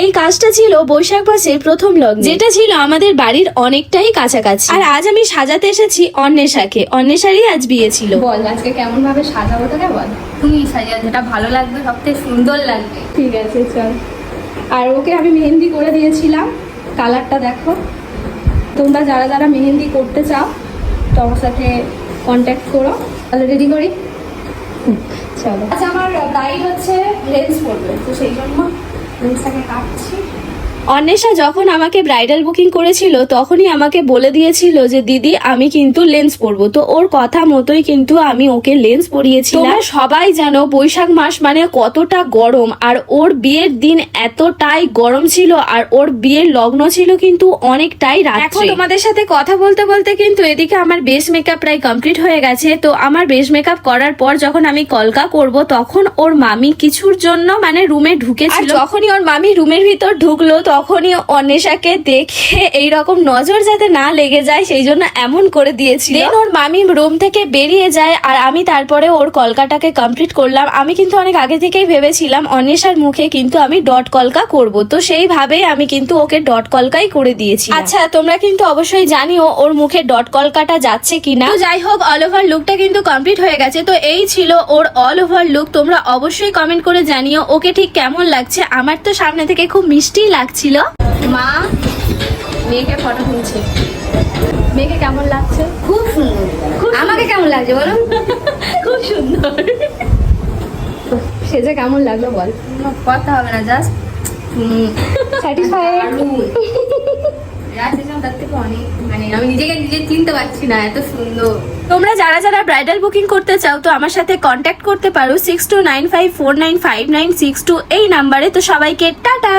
এই কাজটা ছিল বৈশাখ মাসের প্রথম লগ্ন, যেটা ছিল আমাদের বাড়ির অনেকটাই কাছাকাছি। আর আজ আমি সাজাতে এসেছি অন্বেষাকে। অন্বেষারই আজ বিয়ে ছিল। বল আজকে কেমন ভাবে সাজাবো তোকে বল। তুমি সাজিয়ে যেটা ভালো লাগবে, সবথেকে সুন্দর লাগবে। ঠিক আছে চল। আর ওকে আমি মেহেন্দি করে দিয়েছিলাম, কালারটা দেখো। তোমরা যারা যারা মেহেন্দি করতে চাও তো আমার সাথে কন্ট্যাক্ট করো। তাহলে রেডি করি, চলো। আচ্ছা আমার ব্রাইড হচ্ছে লেন্স পড়বে, তো সেই জন্য লেন্সটাকে কাটছি। অন্বেষা যখন আমাকে ব্রাইডাল বুকিং করেছিল তখনই আমাকে বলে দিয়েছিল যে দিদি আমি কিন্তু লেন্স পরবো। তো ওর কথা মতোই কিন্তু আমি ওকে লেন্স পরিয়েছিলাম। তোমরা সবাই জানো বৈশাখ মাস মানে কতটা গরম, আর ওর বিয়ের দিন এতটাই গরম ছিল, আর ওর বিয়ের লগ্ন ছিল কিন্তু অনেকটাই রাত্রে। এখন তোমাদের সাথে কথা বলতে বলতে কিন্তু এদিকে আমার বেস মেকআপ প্রায় কমপ্লিট হয়ে গেছে। তো আমার বেস মেকআপ করার পর যখন আমি কলকা করব তখন ওর মামি কিছুর জন্য মানে রুমে ঢুকেছিল। যখনই ওর মামি রুমের ভিতর ঢুকলো তখনই অন্বেষাকে দেখে এইরকম নজর যাতে না লেগে যায় সেই জন্য এমন করে দিয়েছিল। ওর মামি রুম থেকে বেরিয়ে যায় আর আমি তারপরে ওর কলকাটাকে কমপ্লিট করলাম। আমি কিন্তু অনেক আগে থেকেই ভেবেছিলাম অন্বেষার মুখে কিন্তু আমি ডট কলকা করব, তো সেইভাবেই আমি কিন্তু ওকে ডট কলকাই করে দিয়েছি। আচ্ছা তোমরা কিন্তু অবশ্যই জানিও ওর মুখে ডট কলকাটা যাচ্ছে কিনা। তো যাই হোক অল ওভার লুকটা কিন্তু কমপ্লিট হয়ে গেছে। তো এই ছিল ওর অল ওভার লুক। তোমরা অবশ্যই কমেন্ট করে জানিও ওকে ঠিক কেমন লাগছে। আমার তো সামনে থেকে খুব মিষ্টি লাগছিল। মা মেয়েকে ফটো তুলছে, মেয়েকে কেমন লাগছে? খুব সুন্দর। আমাকে কেমন লাগছে বলো? খুব সুন্দর। সেজে কেমন লাগলো বল। কোনো কথা হবে না, জাস্ট স্যাটিসফাইড? তার থেকে অনেক মানে আমি নিজেকে নিজে চিনতে পারছি না, এত সুন্দর। তোমরা যারা যারা ব্রাইডাল বুকিং করতে চাও তো আমার সাথে কন্ট্যাক্ট করতে পারো 6295495962 এই নাম্বারে। তো সবাইকে টাটা।